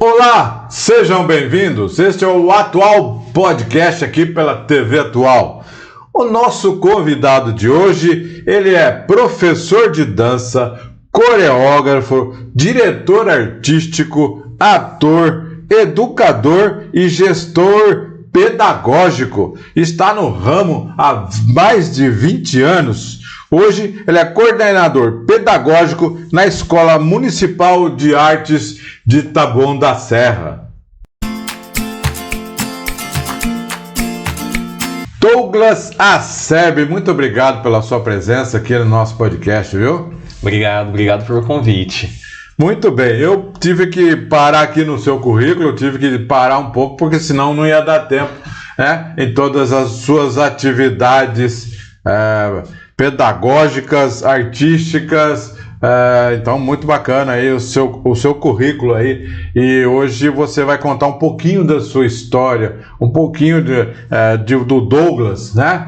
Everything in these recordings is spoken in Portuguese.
Olá, sejam bem-vindos. Este é o Atual Podcast aqui pela TV Atual. O nosso convidado de hoje, ele é professor de dança, coreógrafo, diretor artístico, ator, educador e gestor pedagógico. Está no ramo há mais de 20 anos. Hoje, ele é coordenador pedagógico na Escola Municipal de Artes de Taboão da Serra. Douglas Asseb, muito obrigado pela sua presença aqui no nosso podcast, viu? Obrigado pelo convite. Muito bem, eu tive que parar aqui no seu currículo, eu tive que parar um pouco, porque senão não ia dar tempo, né, em todas as suas atividades pedagógicas, artísticas. Então, muito bacana aí o seu currículo aí, e hoje você vai contar um pouquinho da sua história, um pouquinho do Douglas, né?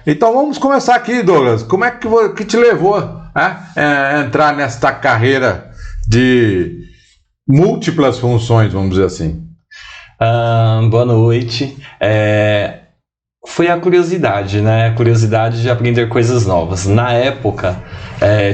Então vamos começar aqui, Douglas. Como é que te levou a entrar nesta carreira de múltiplas funções, vamos dizer assim? Boa noite. Foi a curiosidade, né? A curiosidade de aprender coisas novas. Na época,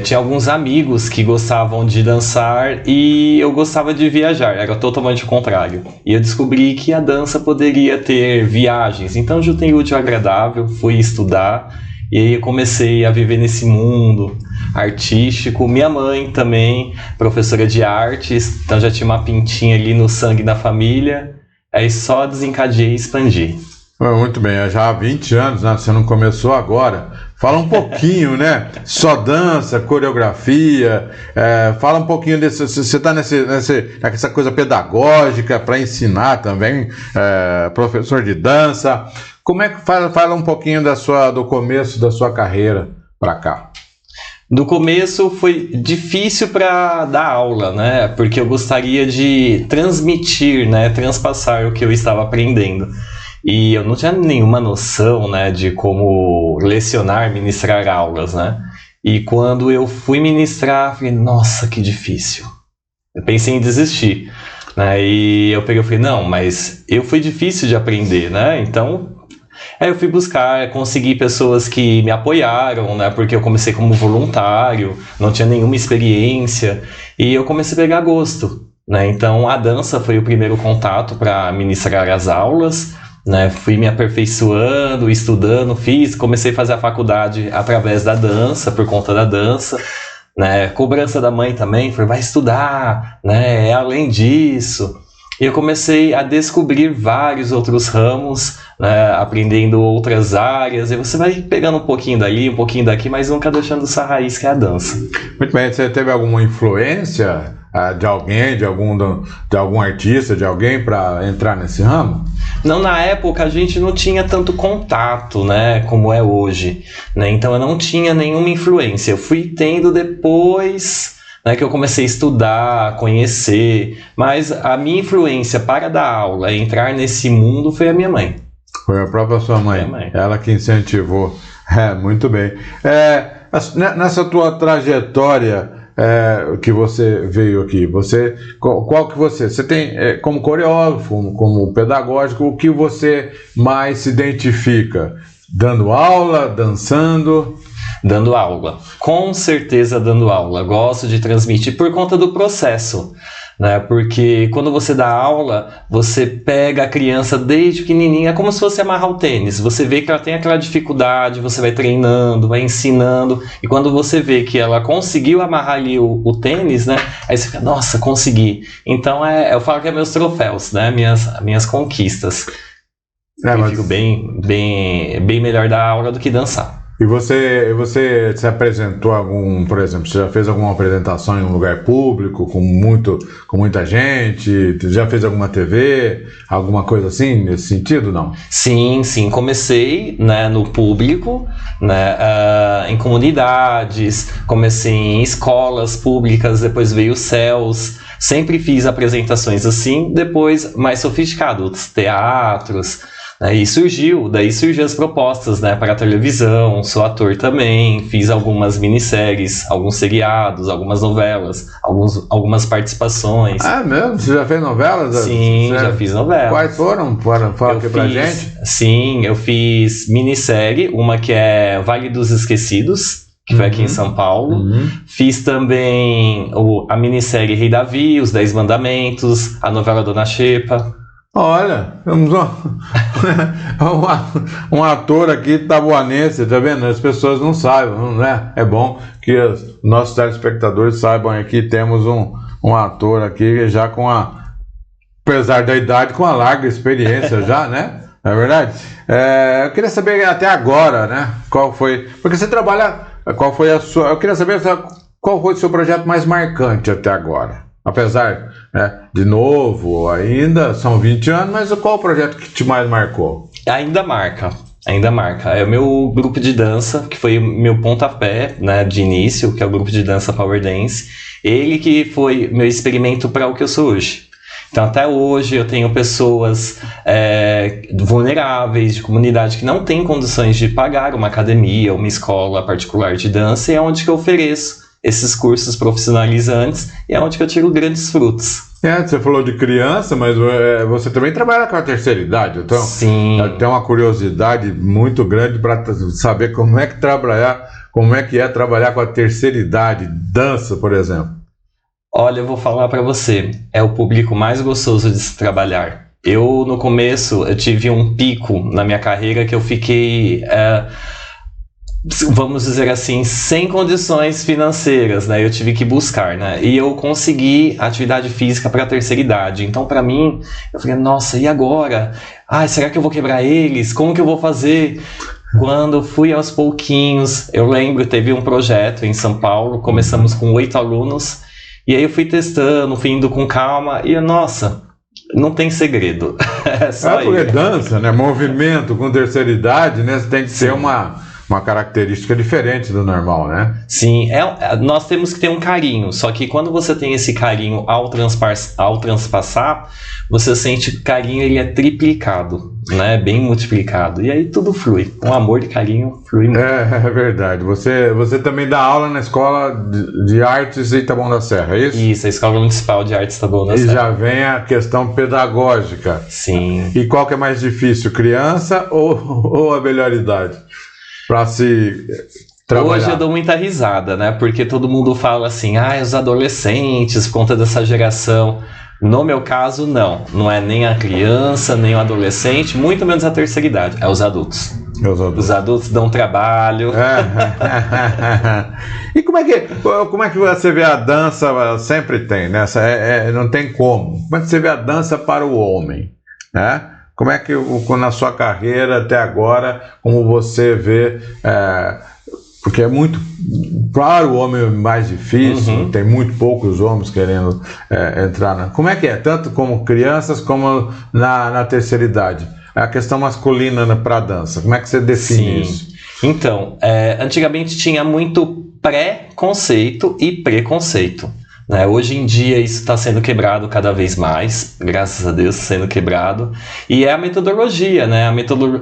tinha alguns amigos que gostavam de dançar e eu gostava de viajar, era totalmente o contrário. E eu descobri que a dança poderia ter viagens, então juntei o útil ao agradável, fui estudar e aí eu comecei a viver nesse mundo artístico. Minha mãe também, professora de artes, então já tinha uma pintinha ali no sangue da família, aí só desencadeei e expandi. Muito bem, já há 20 anos, né? Você não começou agora. Fala um pouquinho, né? Só dança, coreografia, fala um pouquinho desse. Você está nessa coisa pedagógica para ensinar também, professor de dança. Como é que fala um pouquinho do começo da sua carreira para cá? Do começo foi difícil para dar aula, né? Porque eu gostaria de transmitir, né? Transpassar o que eu estava aprendendo. E eu não tinha nenhuma noção, né, de como lecionar, ministrar aulas, né? E quando eu fui ministrar, falei, nossa, que difícil. Eu pensei em desistir, né? E eu peguei e falei, não, mas foi difícil de aprender, né? Então, aí eu fui buscar, consegui pessoas que me apoiaram, né? Porque eu comecei como voluntário, não tinha nenhuma experiência, e eu comecei a pegar gosto, né? Então, a dança foi o primeiro contato para ministrar as aulas, né? Fui me aperfeiçoando, estudando, comecei a fazer a faculdade através da dança, por conta da dança, né? Cobrança da mãe também, falei, vai estudar, né? Além disso, eu comecei a descobrir vários outros ramos, né? Aprendendo outras áreas, e você vai pegando um pouquinho dali, um pouquinho daqui, mas nunca deixando essa raiz que é a dança. Muito bem, você teve alguma influência de alguém, de algum artista, de alguém para entrar nesse ramo? Não, na época a gente não tinha tanto contato, né, como é hoje, né? Então eu não tinha nenhuma influência. Eu fui tendo depois, né, que eu comecei a estudar, conhecer, mas a minha influência para dar aula, entrar nesse mundo, foi a minha mãe. Foi a própria sua mãe, ela que incentivou. Muito bem. Nessa tua trajetória que você veio aqui, qual que você tem como coreógrafo, como pedagógico, o que você mais se identifica? Dando aula, dançando? Dando aula, com certeza dando aula. Gosto de transmitir por conta do processo, né? Porque quando você dá aula, você pega a criança desde pequenininha, é como se fosse amarrar o tênis. Você vê que ela tem aquela dificuldade, você vai treinando, vai ensinando, e quando você vê que ela conseguiu amarrar ali o tênis, né? Aí você fica, nossa, consegui. Então eu falo que é meus troféus, né? Minhas conquistas. Eu fico bem melhor dar aula do que dançar. E você se apresentou por exemplo, você já fez alguma apresentação em um lugar público, com muita gente? Já fez alguma TV, alguma coisa assim, nesse sentido, não? Sim, comecei, né, no público, né, em comunidades, comecei em escolas públicas, depois veio o CELS, sempre fiz apresentações assim, depois mais sofisticados, teatros, Daí surgiu as propostas, né, para a televisão. Sou ator também, fiz algumas minisséries, alguns seriados, algumas novelas, algumas participações. Ah, mesmo? Você já fez novelas? Sim, já fiz novelas. Quais foram? Fala aqui pra gente. Sim, eu fiz minissérie, uma que é Vale dos Esquecidos, que foi aqui em São Paulo. Fiz também a minissérie Rei Davi, Os 10 Mandamentos, a novela Dona Xepa. Olha, um ator aqui tabuanense, tá vendo? As pessoas não saibam, né? É bom que os nossos telespectadores saibam aqui, temos um ator aqui já apesar da idade, com uma larga experiência já, né? Não é verdade? Eu queria saber até agora, né? Qual foi... Porque você trabalha... Qual foi a sua... Eu queria saber qual foi o seu projeto mais marcante até agora. Apesar, né, de novo, ainda são 20 anos, mas qual o projeto que te mais marcou? Ainda marca. É o meu grupo de dança, que foi meu pontapé, né, de início, que é o grupo de dança Power Dance. Ele que foi meu experimento para o que eu sou hoje. Então, até hoje, eu tenho pessoas vulneráveis, de comunidade, que não têm condições de pagar uma academia, uma escola particular de dança, e é onde que eu ofereço esses cursos profissionalizantes e é onde que eu tiro grandes frutos. Você falou de criança, mas você também trabalha com a terceira idade, então sim, tem uma curiosidade muito grande para saber como é que trabalhar com a terceira idade, dança, por exemplo. Olha, eu vou falar para você, é o público mais gostoso de se trabalhar. Eu, no começo, eu tive um pico na minha carreira que eu fiquei... vamos dizer assim, sem condições financeiras, né? Eu tive que buscar, né? E eu consegui atividade física para a terceira idade. Então, para mim, eu falei, nossa, e agora? Será que eu vou quebrar eles? Como que eu vou fazer? Quando fui aos pouquinhos, eu lembro, teve um projeto em São Paulo, começamos com 8 alunos, e aí eu fui testando, fui indo com calma, e nossa... Não tem segredo. É só porque dança, né? Movimento com terceira idade, né? Você tem que ter uma característica diferente do normal, né? Sim, nós temos que ter um carinho, só que quando você tem esse carinho ao transpassar, você sente que o carinho ele é triplicado, né? Bem multiplicado, e aí tudo flui, um amor e carinho flui muito. É verdade, você também dá aula na Escola de Artes em Taboão da Serra, é isso? Isso, a Escola Municipal de Artes Taboão da Serra. E já vem a questão pedagógica. Sim. E qual que é mais difícil, criança ou a melhor idade? Para se trabalhar. Hoje eu dou muita risada, né? Porque todo mundo fala assim, os adolescentes, por conta dessa geração. No meu caso, não é nem a criança, nem o adolescente, muito menos a terceira idade, é os adultos. Os adultos dão trabalho. E como é que você vê a dança? Sempre tem, né? Não tem como. Como é que você vê a dança para o homem, né? Como é que, na sua carreira até agora, como você vê, porque é muito, para o homem mais difícil, tem muito poucos homens querendo entrar como é que é, tanto como crianças como na terceira idade, a questão masculina para a dança, como é que você define isso? Então, antigamente tinha muito pré-conceito e preconceito. Hoje em dia isso está sendo quebrado cada vez mais, graças a Deus sendo quebrado, e é a metodologia, né?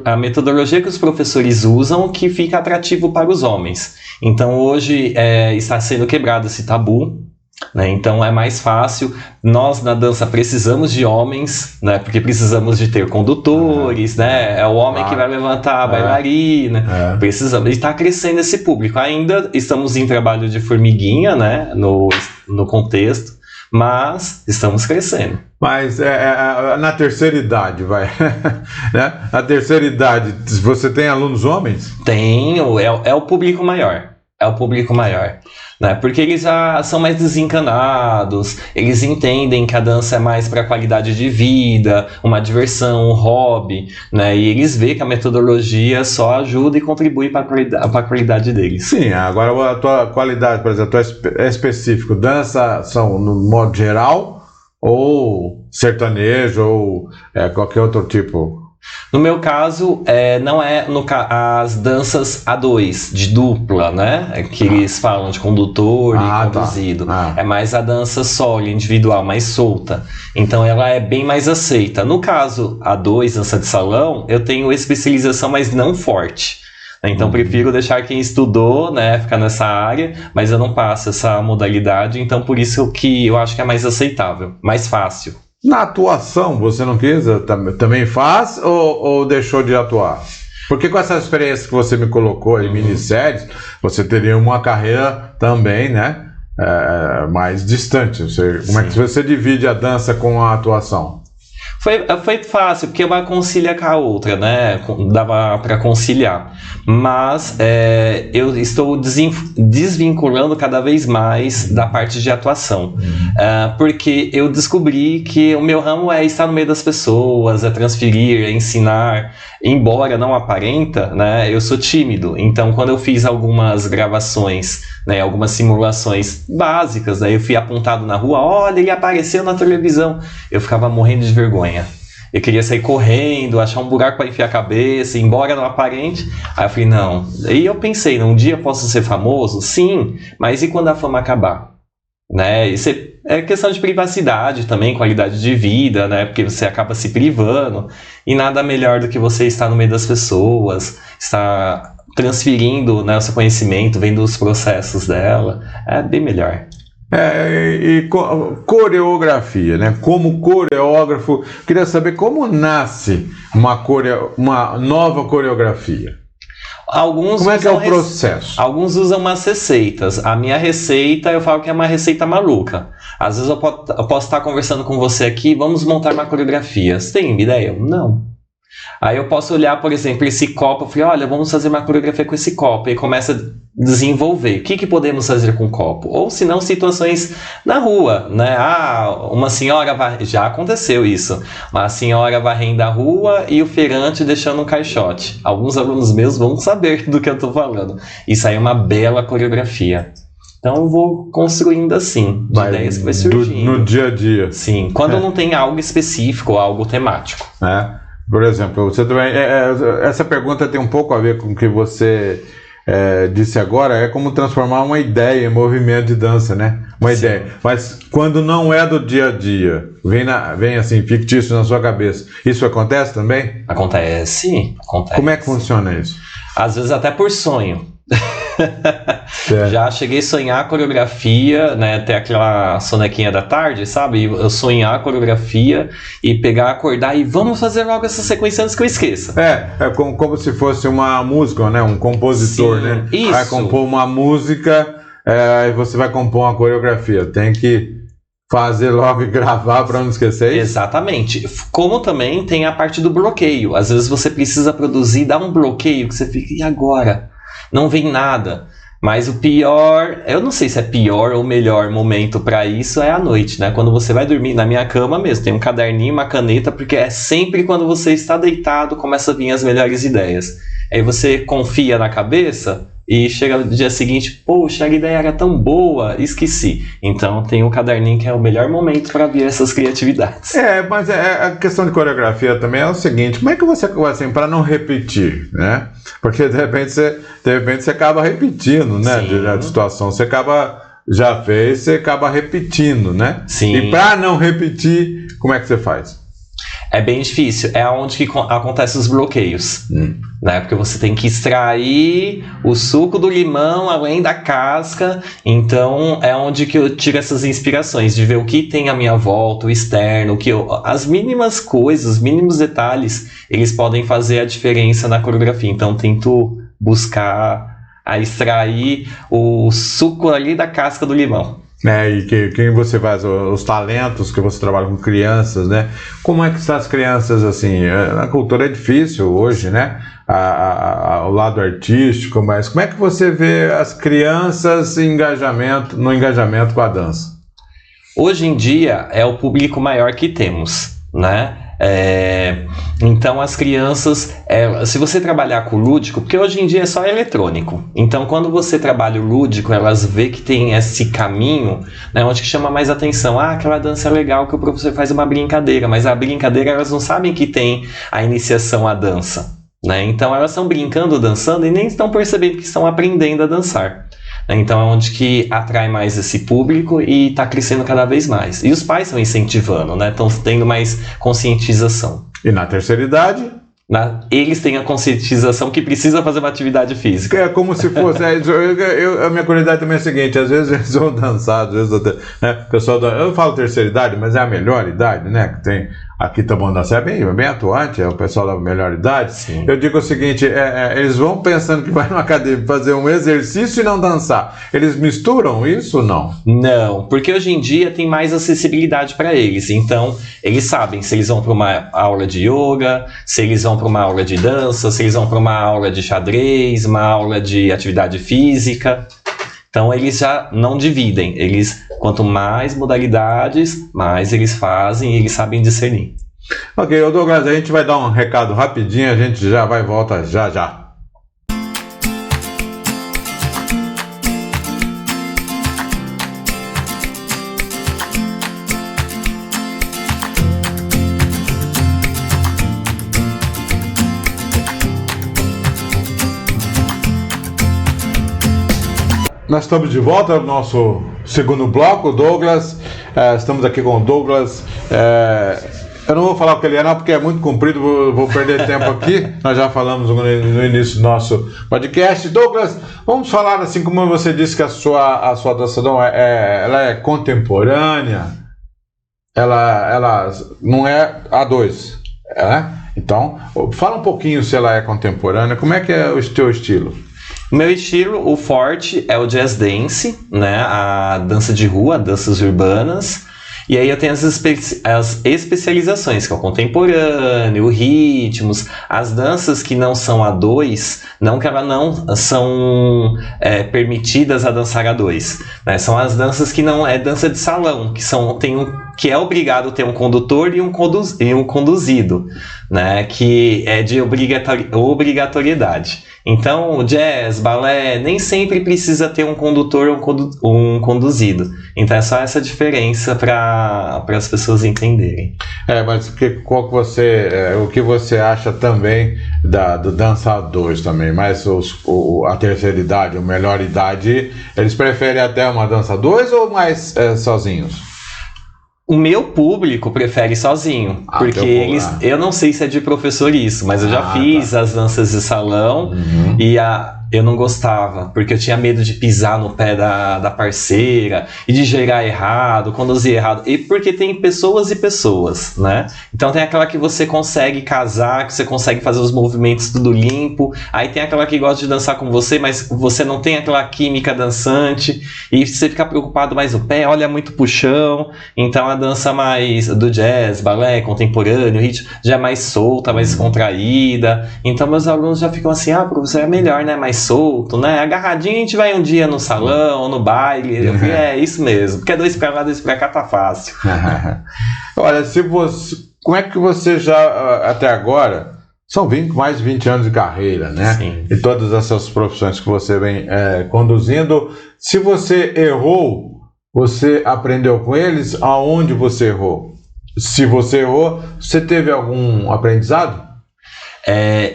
A metodologia que os professores usam que fica atrativo para os homens. Então hoje está sendo quebrado esse tabu, né? Então é mais fácil, nós na dança precisamos de homens, né? Porque precisamos de ter condutores, né? É o homem que vai levantar a bailarina, precisamos, e está crescendo esse público, ainda estamos em trabalho de formiguinha, né? No contexto, mas estamos crescendo. Mas na terceira idade, né? Na terceira idade, você tem alunos homens? Tenho, é o público maior. É o público maior, né? Porque eles já são mais desencanados, eles entendem que a dança é mais para qualidade de vida, uma diversão, um hobby, né? E eles veem que a metodologia só ajuda e contribui para a qualidade deles. Sim, agora a tua qualidade, por exemplo, é específico, dança são no modo geral ou sertanejo ou qualquer outro tipo? No meu caso, não é as danças A2, de dupla, né? Que eles falam de condutor e conduzido. É mais a dança solo, individual, mais solta. Então ela é bem mais aceita. No caso A2, dança de salão, eu tenho especialização, mas não forte. Então prefiro deixar quem estudou, né, ficar nessa área, mas eu não passo essa modalidade, então por isso que eu acho que é mais aceitável, mais fácil. Na atuação, você não quis? Também faz ou deixou de atuar? Porque com essa experiência que você me colocou em minisséries, você teria uma carreira também, né? Mais distante. Como é que você divide a dança com a atuação? Foi fácil, porque uma concilia com a outra, né? Dava para conciliar. Mas eu estou desvinculando cada vez mais da parte de atuação. Porque eu descobri que o meu ramo é estar no meio das pessoas, é transferir, é ensinar. Embora não aparenta, né? Eu sou tímido. Então, quando eu fiz algumas gravações, né, algumas simulações básicas, né, eu fui apontado na rua, olha, ele apareceu na televisão. Eu ficava morrendo de vergonha. Eu queria sair correndo, achar um buraco para enfiar a cabeça, embora não aparente. Aí eu falei, não. Aí eu pensei, um dia eu posso ser famoso? Sim, mas e quando a fama acabar? Né? Isso é questão de privacidade também, qualidade de vida, né? Porque você acaba se privando. E nada melhor do que você estar no meio das pessoas, estar transferindo, né, o seu conhecimento, vendo os processos dela. É bem melhor. Coreografia, né? Como coreógrafo, queria saber como nasce uma nova coreografia. Como é que é o processo? Alguns usam umas receitas. A minha receita, eu falo que é uma receita maluca. Às vezes eu posso estar conversando com você aqui, vamos montar uma coreografia. Você tem ideia? Não. Aí eu posso olhar, por exemplo, esse copo, eu falei, olha, vamos fazer uma coreografia com esse copo, e começa a desenvolver. O que podemos fazer com o copo? Ou se não, situações na rua, né? Uma senhora, já aconteceu isso, uma senhora varrendo a rua e o feirante deixando um caixote. Alguns alunos meus vão saber do que eu estou falando. Isso aí é uma bela coreografia. Então eu vou construindo assim, de ideias que vai surgindo. No dia a dia. Sim, quando não tem algo específico, algo temático. Por exemplo, você também, essa pergunta tem um pouco a ver com o que você disse agora, é como transformar uma ideia em movimento de dança, né? Uma Sim. ideia. Mas quando não é do dia a dia, vem assim, fictício na sua cabeça, isso acontece também? Acontece. Como é que funciona isso? Às vezes até por sonho. Já cheguei a sonhar a coreografia, né, ter aquela sonequinha da tarde, sabe? Eu sonhar a coreografia e acordar e vamos fazer logo essa sequência antes que eu esqueça. É como se fosse uma música, né? Um compositor, Sim, né? Isso. Vai compor uma música, aí você vai compor uma coreografia. Tem que fazer logo e gravar para não esquecer isso? Exatamente. Como também tem a parte do bloqueio. Às vezes você precisa produzir, dá um bloqueio que você fica, e agora? Não vem nada. Mas o pior, eu não sei se é pior ou melhor momento para isso é à noite, né? Quando você vai dormir, na minha cama mesmo, tem um caderninho, uma caneta, porque é sempre quando você está deitado começa a vir as melhores ideias. Aí você confia na cabeça e chega no dia seguinte, poxa, a ideia era tão boa, esqueci. Então tem um caderninho que é o melhor momento para vir essas criatividades. Mas a questão de coreografia também é o seguinte, como é que você, assim, para não repetir, né? Porque de repente você acaba repetindo, né? De situação, você já fez, você acaba repetindo, né? Sim. E para não repetir, como é que você faz? É bem difícil, é onde que acontecem os bloqueios, né? Porque você tem que extrair o suco do limão além da casca, então é onde que eu tiro essas inspirações, de ver o que tem à minha volta, o externo, as mínimas coisas, os mínimos detalhes, eles podem fazer a diferença na coreografia, então tento buscar extrair o suco ali da casca do limão. E quem você faz, os talentos que você trabalha com crianças, né? Como é que estão as crianças, assim? A cultura é difícil hoje, né? O lado artístico, mas como é que você vê as crianças no engajamento com a dança? Hoje em dia é o público maior que temos, né? Então as crianças, se você trabalhar com o lúdico, porque hoje em dia é só eletrônico, então quando você trabalha o lúdico, elas vê que tem esse caminho, né, onde que chama mais atenção. Aquela dança é legal que o professor faz uma brincadeira, mas a brincadeira elas não sabem que tem a iniciação à dança, né? Então elas estão brincando, dançando e nem estão percebendo que estão aprendendo a dançar. Então é onde que atrai mais esse público e está crescendo cada vez mais. E os pais estão incentivando, né? Estão tendo mais conscientização. E na terceira idade? Eles têm a conscientização que precisa fazer uma atividade física. É como se fosse... a minha curiosidade também é a seguinte, às vezes eles vão dançar, às vezes até, né, pessoal, eu falo terceira idade, mas é a melhor idade, né? Que tem... Aqui tá bom dançar, é bem atuante, é o pessoal da melhor idade. Sim. Eu digo o seguinte, eles vão pensando que vai numa academia fazer um exercício e não dançar. Eles misturam isso ou não? Não, porque hoje em dia tem mais acessibilidade para eles. Então, eles sabem se eles vão para uma aula de yoga, se eles vão para uma aula de dança, se eles vão para uma aula de xadrez, uma aula de atividade física. Então eles já não dividem, quanto mais modalidades, mais eles fazem e eles sabem discernir. Ok, Douglas, a gente vai dar um recado rapidinho, a gente já vai e volta já. Nós estamos de volta no nosso segundo bloco, Douglas. Estamos aqui com o Douglas. Eu não vou falar o que ele é, não, porque é muito comprido, vou perder tempo aqui. Nós já falamos no início do nosso podcast. Douglas, vamos falar assim, como você disse que a sua dança ela é contemporânea, ela não é A2, né? Então, fala um pouquinho se ela é contemporânea, como é que é o teu estilo? Meu estilo, o forte, é o jazz dance, né? A dança de rua, danças urbanas. E aí eu tenho as especializações, que é o contemporâneo, ritmos, as danças que não são a dois, não que elas não são permitidas a dançar a dois, né? São as danças que não é dança de salão, que é obrigado a ter um condutor e um conduzido, né? Que é de obrigatoriedade. Então, o jazz, balé, nem sempre precisa ter um condutor ou um conduzido. Então, é só essa diferença para as pessoas entenderem. Mas o que você acha também do dança 2 também? Mas a terceira idade, a melhor idade, eles preferem até uma dança 2 ou mais sozinhos? O meu público prefere sozinho, porque eu não sei se é de professor isso, mas eu já fiz as danças de salão e eu não gostava, porque eu tinha medo de pisar no pé da parceira e de gerar errado, conduzir errado, e porque tem pessoas e pessoas, né? Então tem aquela que você consegue casar, que você consegue fazer os movimentos tudo limpo, aí tem aquela que gosta de dançar com você, mas você não tem aquela química dançante, e você fica preocupado mais no pé, olha muito pro chão. Então a dança mais do jazz, balé, contemporâneo, ritmo, já é mais solta, mais contraída. Então meus alunos já ficam assim, professor, é melhor, né? Mais solto, né? Agarradinho a gente vai um dia no salão, no baile. Eu falei, isso mesmo, porque 2 pra lá, 2 pra cá tá fácil. Olha, como é que você já, até agora, são mais de 20 anos de carreira, né? Sim. E todas essas profissões que você vem conduzindo, se você errou, você aprendeu com eles? Aonde você errou? Se você errou, você teve algum aprendizado?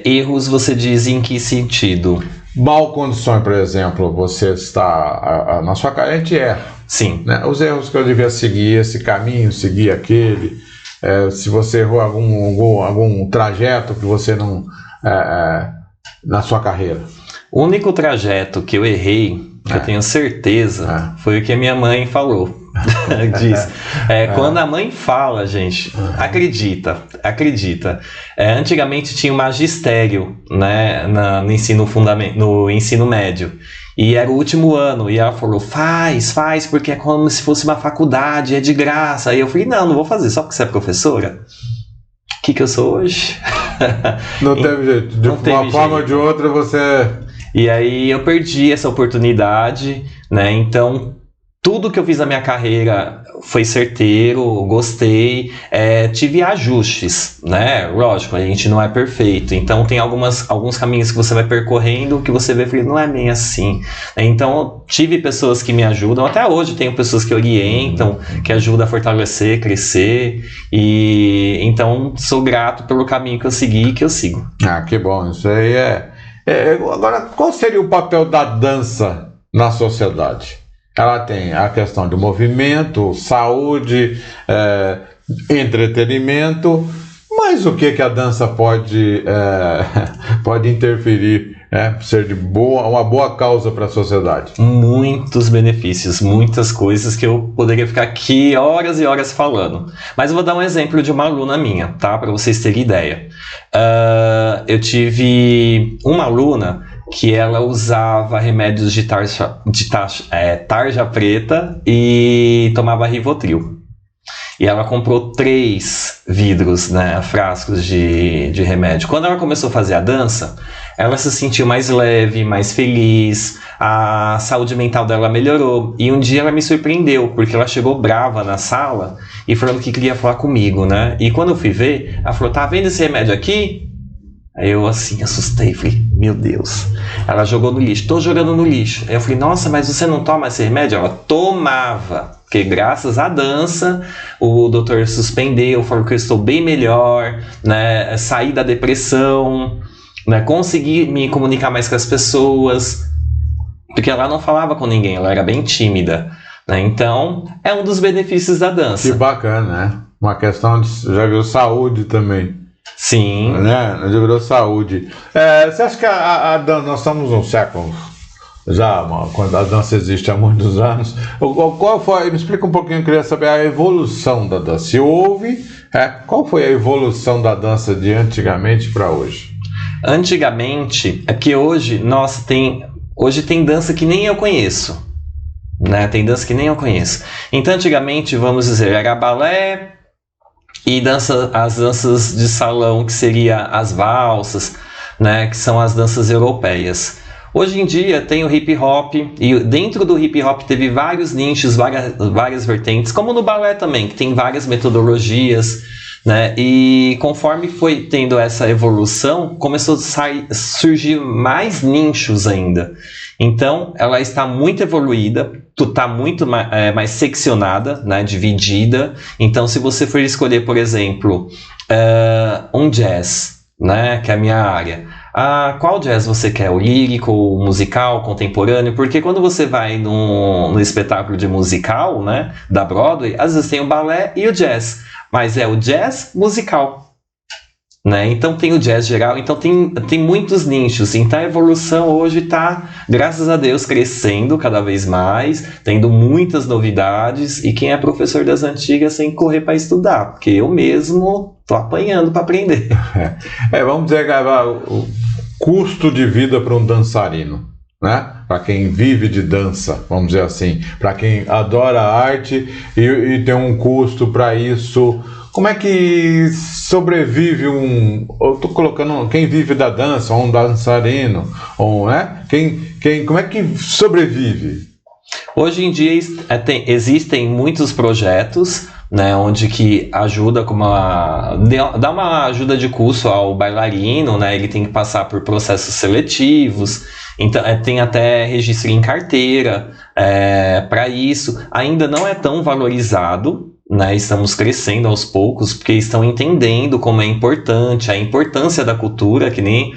Erros, você diz em que sentido? Mal condições, por exemplo, você está na sua carreira, a gente erra. Sim. Né? Os erros que eu devia seguir esse caminho, seguir aquele, se você errou algum trajeto que você não... na sua carreira. O único trajeto que eu errei, que eu tenho certeza, foi o que a minha mãe falou. Diz. Quando a mãe fala, gente, acredita. Antigamente tinha o magistério, né, no ensino médio. E era o último ano, e ela falou, faz, porque é como se fosse uma faculdade, é de graça. Aí eu falei, não vou fazer, só porque você é professora. O que eu sou hoje? Não teve jeito, de uma forma ou de outra você... E aí eu perdi essa oportunidade, né? Então, tudo que eu fiz na minha carreira foi certeiro, gostei, tive ajustes, né? Lógico, a gente não é perfeito, então tem alguns caminhos que você vai percorrendo que você vê e não é bem assim. Então, tive pessoas que me ajudam, até hoje tenho pessoas que orientam, que ajudam a fortalecer, crescer, e então sou grato pelo caminho que eu segui e que eu sigo. Ah, que bom, isso aí Agora, qual seria o papel da dança na sociedade? Ela tem a questão do movimento, saúde, entretenimento, mas o que a dança pode interferir, ser uma boa causa para a sociedade? Muitos benefícios, muitas coisas que eu poderia ficar aqui horas e horas falando. Mas eu vou dar um exemplo de uma aluna minha, tá? Para vocês terem ideia. Eu tive uma aluna que ela usava remédios de tarja preta e tomava Rivotril. E ela comprou 3 vidros, né, frascos de remédio. Quando ela começou a fazer a dança, ela se sentiu mais leve, mais feliz, a saúde mental dela melhorou. E um dia ela me surpreendeu, porque ela chegou brava na sala e falando que queria falar comigo, né? E quando eu fui ver, ela falou, tá vendo esse remédio aqui? Aí eu assim, assustei, falei, meu Deus. Ela jogou no lixo, tô jogando no lixo. Aí eu falei, nossa, mas você não toma esse remédio? Ela tomava, porque graças à dança, o doutor suspendeu, falou que eu estou bem melhor, né? Saí da depressão, né? Consegui me comunicar mais com as pessoas, porque ela não falava com ninguém, ela era bem tímida, né? Então, é um dos benefícios da dança. Que bacana, né? Uma questão de, já viu, saúde também. Sim. Né? Já virou saúde. Você acha que a dança, nós estamos num século, já quando a dança existe há muitos anos, qual foi, me explica um pouquinho, eu queria saber a evolução da dança. Se houve, qual foi a evolução da dança de antigamente para hoje? Antigamente, é que hoje, nossa, hoje tem dança que nem eu conheço, né? Tem dança que nem eu conheço. Então, antigamente, vamos dizer, era balé e as danças de salão, que seria as valsas, né? Que são as danças europeias. Hoje em dia tem o hip hop, e dentro do hip hop teve vários nichos, várias vertentes, como no balé também, que tem várias metodologias, né? E conforme foi tendo essa evolução, começou a surgir mais nichos ainda. Então, ela está muito evoluída, está muito mais seccionada, né? Dividida. Então, se você for escolher, por exemplo, um jazz, né? Que é a minha área, qual jazz você quer? O lírico, o musical, o contemporâneo? Porque quando você vai no espetáculo de musical, né? Da Broadway, às vezes tem o balé e o jazz. Mas é o jazz musical, né? Então tem o jazz geral, então tem muitos nichos. Então a evolução hoje está, graças a Deus, crescendo cada vez mais, tendo muitas novidades, e quem é professor das antigas tem que correr para estudar, porque eu mesmo estou apanhando para aprender. Vamos dizer, o custo de vida para um dançarino, né? Para quem vive de dança, vamos dizer assim, para quem adora a arte e tem um custo para isso, como é que sobrevive eu estou colocando quem vive da dança, um dançarino, né? Como é que sobrevive? Hoje em dia existem muitos projetos, né, onde que ajuda dá uma ajuda de curso ao bailarino, né? Ele tem que passar por processos seletivos, então tem até registro em carteira para isso. Ainda não é tão valorizado, né? Estamos crescendo aos poucos, porque estão entendendo como é importante, a importância da cultura, que nem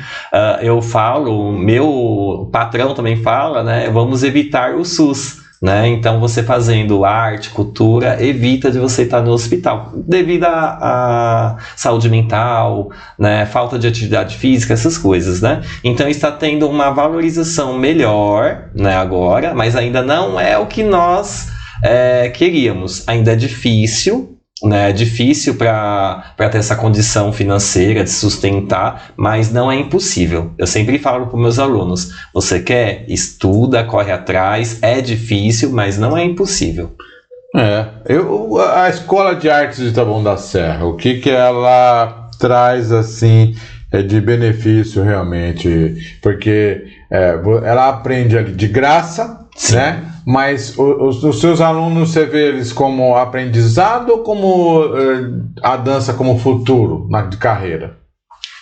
eu falo, o meu patrão também fala, né? Vamos evitar o SUS. Né? Então, você fazendo arte, cultura, evita de você estar no hospital devido à saúde mental, né? Falta de atividade física, essas coisas, né? Então, está tendo uma valorização melhor, né, agora, mas ainda não é o que nós queríamos. Ainda é difícil, né? É difícil para ter essa condição financeira de sustentar, mas não é impossível. Eu sempre falo para os meus alunos, você quer? Estuda, corre atrás, é difícil, mas não é impossível. A Escola de Artes de Taboão da Serra, o que ela traz assim de benefício realmente? Porque ela aprende ali de graça, Sim. Né? Mas os seus alunos, você vê eles como aprendizado ou como a dança como futuro de carreira?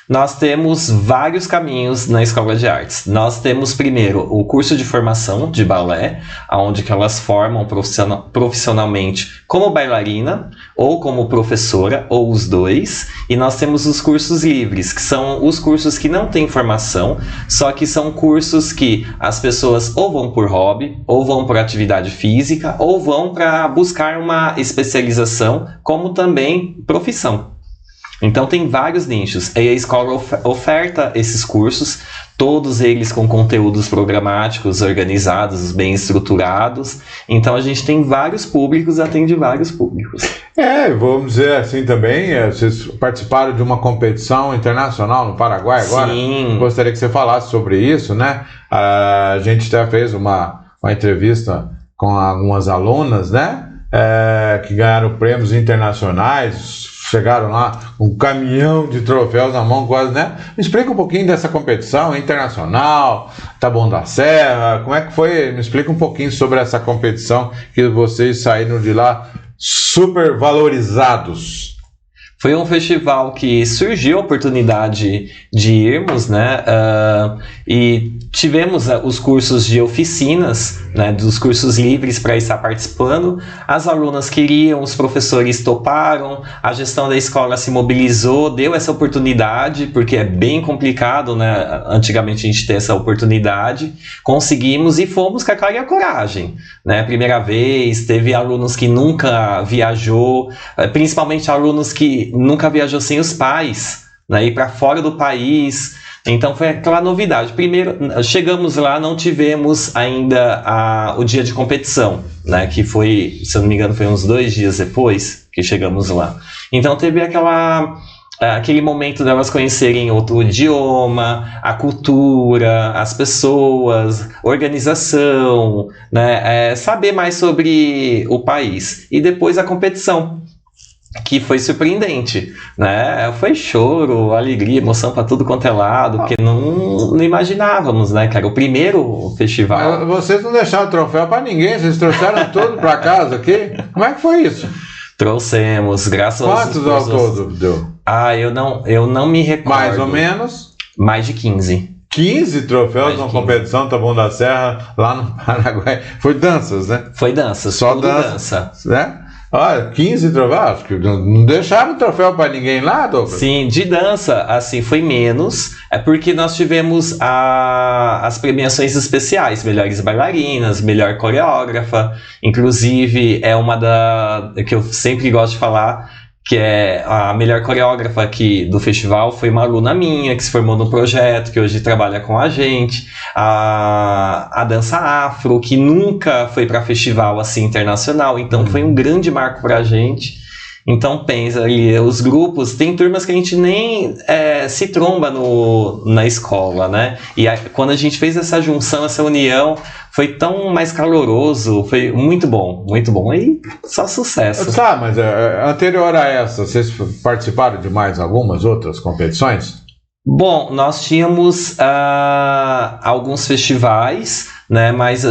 Nós temos vários caminhos na Escola de Artes. Nós temos primeiro o curso de formação de balé, onde que elas formam profissionalmente como bailarina ou como professora, ou os dois. E nós temos os cursos livres, que são os cursos que não têm formação, só que são cursos que as pessoas ou vão por hobby, ou vão por atividade física, ou vão para buscar uma especialização, como também profissão. Então tem vários nichos, e a escola oferta esses cursos, todos eles com conteúdos programáticos organizados, bem estruturados. Então a gente tem vários públicos, atende vários públicos. Vamos dizer assim também, vocês participaram de uma competição internacional no Paraguai agora? Sim. Gostaria que você falasse sobre isso, né? A gente já fez uma entrevista com algumas alunas, né? Que ganharam prêmios internacionais, chegaram lá com um caminhão de troféus na mão quase, né? Me explica um pouquinho dessa competição internacional, Taboão da Serra, como é que foi? Me explica um pouquinho sobre essa competição que vocês saíram de lá super valorizados. Foi um festival que surgiu a oportunidade de irmos, né? E tivemos os cursos de oficinas, né? Dos cursos livres para estar participando. As alunas queriam, os professores toparam, a gestão da escola se mobilizou, deu essa oportunidade, porque é bem complicado, né? Antigamente a gente ter essa oportunidade. Conseguimos e fomos com a cara e a coragem, né? Primeira vez, teve alunos que nunca viajou, principalmente alunos que nunca viajou sem os pais, né, ir para fora do país. Então foi aquela novidade. Primeiro, chegamos lá, não tivemos ainda o dia de competição, né, que foi, se eu não me engano, foi uns 2 dias depois que chegamos lá. Então teve aquele momento delas conhecerem outro idioma, a cultura, as pessoas, organização, né, saber mais sobre o país. E depois a competição, que foi surpreendente, né? Foi choro, alegria, emoção para tudo quanto é lado, porque não imaginávamos, né? Que era o primeiro festival. Mas vocês não deixaram troféu para ninguém, vocês trouxeram tudo para casa aqui? Como é que foi isso? Trouxemos, graças a Deus. Quantos ao todo deu? Eu não me recordo. Mais ou menos? Mais de 15. 15 troféus na competição Taboão da Serra, lá no Paraguai. Foi danças, né? Foi dança, só dança. Né? Olha, 15 troféus, acho que não deixaram troféu para ninguém lá, Douglas? Sim, de dança, assim, foi menos, porque nós tivemos as premiações especiais, melhores bailarinas, melhor coreógrafa, inclusive é uma que eu sempre gosto de falar, que é a melhor coreógrafa aqui do festival, foi uma aluna minha, que se formou no projeto, que hoje trabalha com a gente. A dança afro, que nunca foi para festival assim internacional, então foi um grande marco para a gente. Então pensa ali, os grupos, tem turmas que a gente nem se tromba na escola, né? E quando a gente fez essa junção, essa união, foi tão mais caloroso, foi muito bom, e só sucesso. Tá, mas anterior a essa, vocês participaram de mais algumas outras competições? Bom, nós tínhamos alguns festivais, né, mas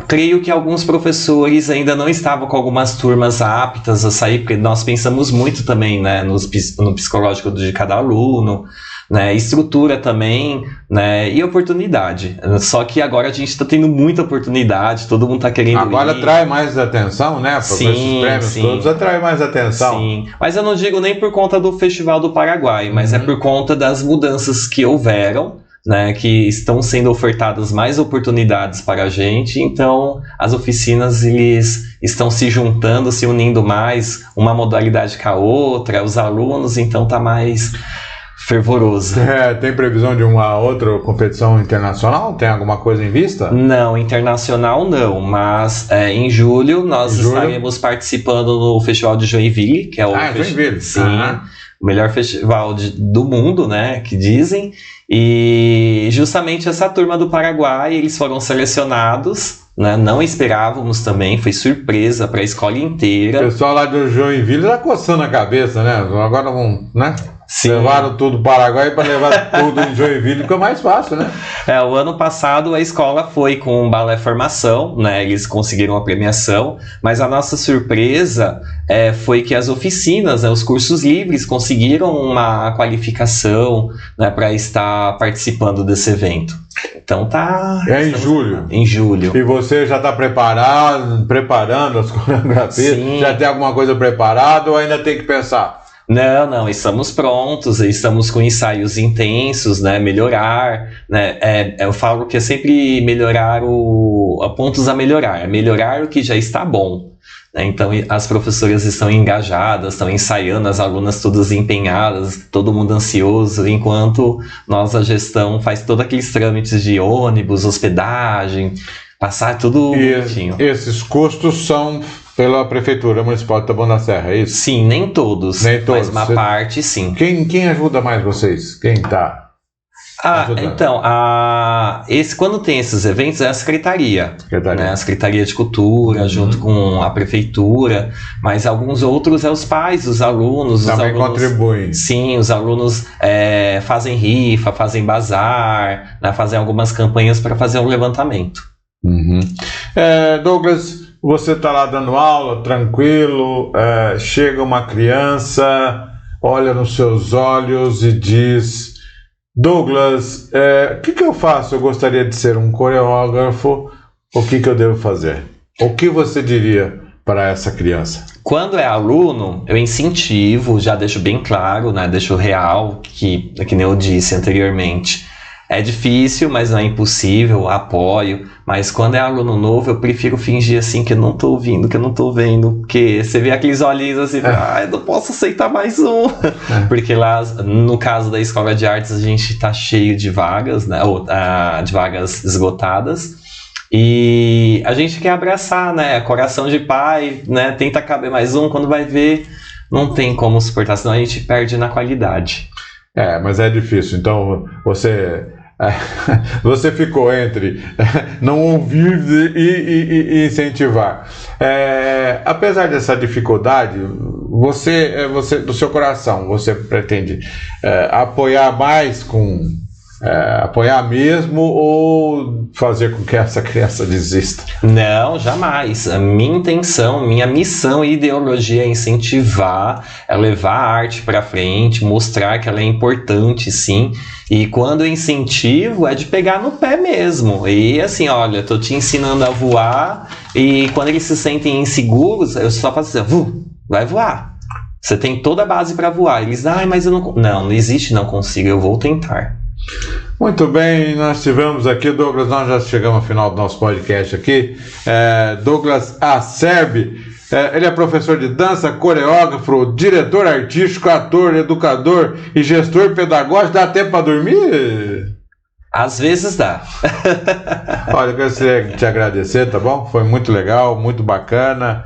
creio que alguns professores ainda não estavam com algumas turmas aptas a sair, porque nós pensamos muito também, né, no psicológico de cada aluno, né, estrutura também, né, e oportunidade. Só que agora a gente está tendo muita oportunidade, todo mundo está querendo agora ir. Atrai mais atenção, né? Esses prêmios todos atrai mais atenção. Sim, mas eu não digo nem por conta do Festival do Paraguai, mas é por conta das mudanças que houveram, né, que estão sendo ofertadas mais oportunidades para a gente. Então as oficinas eles estão se juntando, se unindo mais, uma modalidade com a outra, os alunos, então está mais fervoroso. Tem previsão de uma outra competição internacional? Tem alguma coisa em vista? Não, internacional não, mas em julho nós estaremos participando no Festival de Joinville, que é o Joinville. Sim, o melhor festival do mundo, né, que dizem. E justamente essa turma do Paraguai, eles foram selecionados, né, não esperávamos também, foi surpresa para a escola inteira. O pessoal lá do Joinville está coçando a cabeça, né? Agora vamos, né? Sim. Levaram tudo para o Paraguai para levar tudo em Joinville, fica mais fácil, né? O ano passado a escola foi com um balé formação, né? Eles conseguiram a premiação, mas a nossa surpresa foi que as oficinas, né, os cursos livres, conseguiram uma qualificação, né, para estar participando desse evento. Então tá. Em julho. Em julho. E você já está preparando as coreografias? Sim. Já tem alguma coisa preparada ou ainda tem que pensar? Não, estamos prontos, estamos com ensaios intensos, né, melhorar, né, eu falo que é sempre melhorar pontos a melhorar o que já está bom, né, então as professoras estão engajadas, estão ensaiando, as alunas todas empenhadas, todo mundo ansioso, enquanto nós, a gestão, faz todos aqueles trâmites de ônibus, hospedagem, passar tudo bonitinho. Esses custos são pela Prefeitura Municipal de Taboão da Serra, é isso? Sim, nem todos, mas uma parte sim. Quem ajuda mais vocês? Quem está ajudando? Então, quando tem esses eventos é a Secretaria. Né? A Secretaria de Cultura, junto com a Prefeitura, mas alguns outros é os pais, os alunos. Também contribuem. Sim, os alunos fazem rifa, fazem bazar, né? Fazem algumas campanhas para fazer um levantamento. Uhum. Douglas, você está lá dando aula, tranquilo, chega uma criança, olha nos seus olhos e diz: Douglas, o que eu faço? Eu gostaria de ser um coreógrafo, o que eu devo fazer? O que você diria para essa criança? Quando é aluno, eu incentivo, já deixo bem claro, né? Deixo real, que nem eu disse anteriormente. É difícil, mas não é impossível, apoio. Mas quando é aluno novo, eu prefiro fingir assim que eu não tô ouvindo, que eu não tô vendo. Porque você vê aqueles olhinhos assim, eu não posso aceitar mais um. Porque lá, no caso da Escola de Artes, a gente tá cheio de vagas, né? De vagas esgotadas. E a gente quer abraçar, né? Coração de pai, né? Tenta caber mais um, quando vai ver, não tem como suportar, senão a gente perde na qualidade. Mas é difícil. Então, você ficou entre não ouvir e incentivar. Apesar dessa dificuldade, você do seu coração, você pretende apoiar mais apoiar mesmo ou fazer com que essa criança desista? Não, jamais. A minha intenção, minha missão e ideologia é incentivar, é levar a arte para frente, mostrar que ela é importante, sim. E quando eu incentivo, é de pegar no pé mesmo. E assim, olha, tô te ensinando a voar, e quando eles se sentem inseguros, eu só faço assim, vai voar. Você tem toda a base para voar. Eles, mas eu não... Não existe não consigo, eu vou tentar. Muito bem, nós tivemos aqui, Douglas, nós já chegamos ao final do nosso podcast aqui, Douglas Acerbi, ele é professor de dança, coreógrafo, diretor artístico, ator, educador e gestor pedagógico. Dá tempo para dormir? Às vezes dá. Olha, eu quero te agradecer, tá bom? Foi muito legal, muito bacana.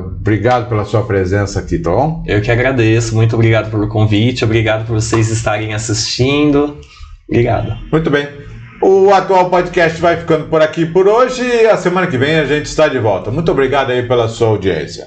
Obrigado pela sua presença aqui, tá bom? Eu que agradeço, muito obrigado pelo convite, obrigado por vocês estarem assistindo. Obrigado. Muito bem. O Atual Podcast vai ficando por aqui por hoje e a semana que vem a gente está de volta. Muito obrigado aí pela sua audiência.